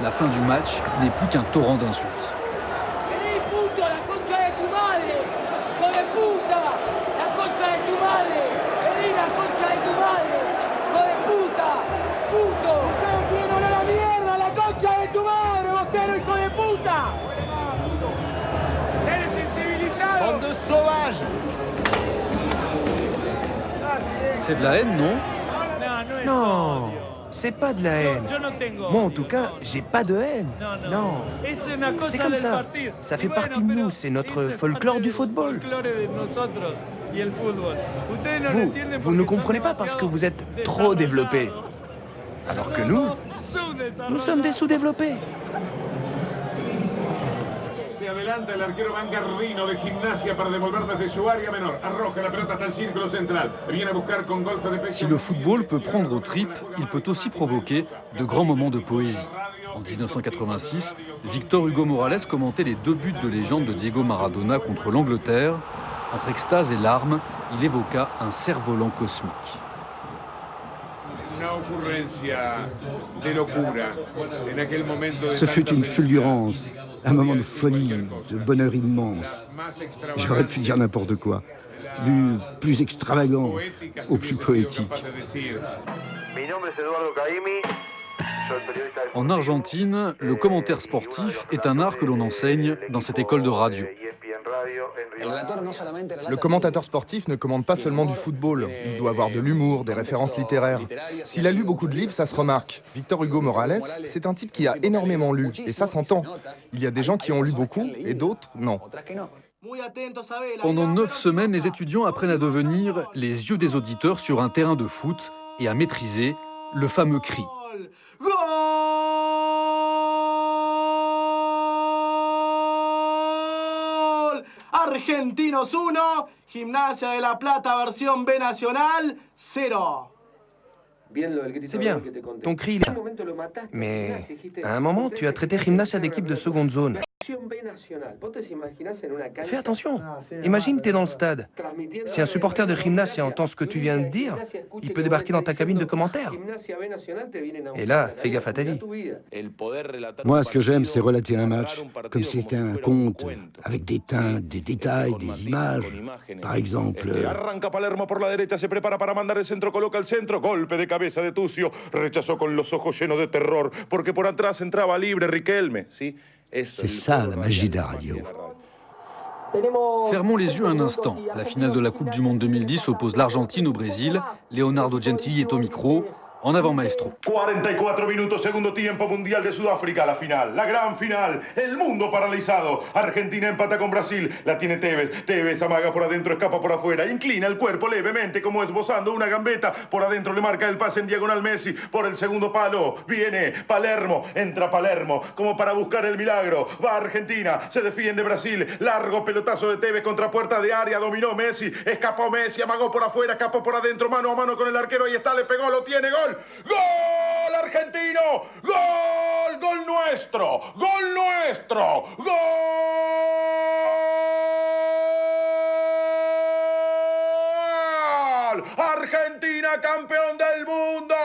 La fin du match n'est plus qu'un torrent d'insultes. Vení, puto, la concha de tu madre! ¡Hijo de puta! ¡La concha de tu madre! ¡Vení, la concha de tu madre! ¡Hijo de puta! ¡Puto! ¡Ustedes quieren oler a la mierda! ¡La concha de tu madre, bostero, hijo de puta! ¡Seres sensibilizados! Bande de sauvages! C'est de la haine, non? Non, c'est pas de la haine. Moi, en tout cas, j'ai pas de haine. Non. C'est comme ça. Ça fait partie de nous. C'est notre folklore du football. Vous ne comprenez pas parce que vous êtes trop développés. Alors que nous sommes des sous-développés. Se adelanta el arquero Vangarrino de Gimnasia para devolver desde su área menor. Arroja la pelota hasta el círculo central. Viene a buscar con golpe de pecho. Si le football peut prendre aux tripes, il peut aussi provoquer de grands moments de poésie. En 1986, Victor Hugo Morales commentait les 2 buts de légende de Diego Maradona contre l'Angleterre. Entre extase et larmes, il évoqua un cerf-volant cosmique. Ce fut une fulgurance, un moment de folie, de bonheur immense. J'aurais pu dire n'importe quoi, du plus extravagant au plus poétique. En Argentine, le commentaire sportif est un art que l'on enseigne dans cette école de radio. Le commentateur sportif ne commande pas seulement du football. Il doit avoir de l'humour, des références littéraires. S'il a lu beaucoup de livres, ça se remarque. Victor Hugo Morales, c'est un type qui a énormément lu, et ça s'entend. Il y a des gens qui ont lu beaucoup, et d'autres, non. Pendant 9 semaines, les étudiants apprennent à devenir les yeux des auditeurs sur un terrain de foot et à maîtriser le fameux cri. Argentinos 1, Gimnasia de la Plata versión B Nacional 0. C'est bien, ton cri est là. Mais à un moment, tu as traité Gimnasia d'équipe de seconde zone. Fais attention. Imagine, t'es dans le stade. Si un supporter de Gimnasia entend ce que tu viens de dire, il peut débarquer dans ta cabine de commentaires. Et là, fais gaffe à ta vie. Moi, ce que j'aime, c'est relater un match comme si c'était un conte, avec des teintes, des détails, des images. Par exemple... Arranca Palermo por la derecha, se prepara para mandar el centro, coloca el centro, golpe de cabeza de Tucio, rechazó con los ojos llenos de terror, porque por atrás entraba libre Riquelme, ¿sí? C'est ça la magie de la radio. Fermons les yeux un instant. La finale de la Coupe du Monde 2010 oppose l'Argentine au Brésil. Leonardo Gentili est au micro. En avant, maestro. 44 minutos, segundo tiempo, Mundial de Sudáfrica, la final, la gran final, el mundo paralizado. Argentina empata con Brasil, la tiene Tevez. Tevez amaga por adentro, escapa por afuera, inclina el cuerpo levemente como esbozando una gambeta. Por adentro le marca el pase en diagonal Messi, por el segundo palo, viene Palermo, entra Palermo, como para buscar el milagro. Va Argentina, se defiende Brasil, largo pelotazo de Tevez contra puerta de área, dominó Messi, escapó Messi, amagó por afuera, escapó por adentro, mano a mano con el arquero, ahí está, le pegó, lo tiene, gol. ¡Gol argentino! ¡Gol! ¡Gol nuestro! ¡Gol nuestro! ¡Gol! ¡Argentina campeón del mundo!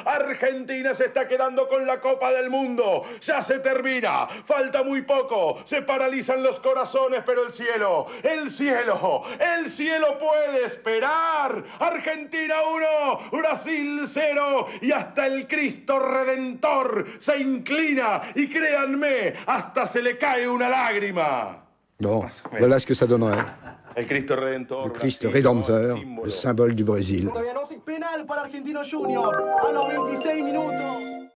Argentina se está quedando con la Copa del Mundo. Ya se termina. Falta muy poco. Se paralizan los corazones, pero el cielo puede esperar. Argentina 1, Brasil 0. Y hasta el Cristo Redentor se inclina. Y créanme, hasta se le cae una lágrima. Bon, voilà ce que ça donnerait. El Cristo Redentor. Le Christ Rédempteur, le symbole du Brésil. Penal para Argentino Junior a los 26 minutos.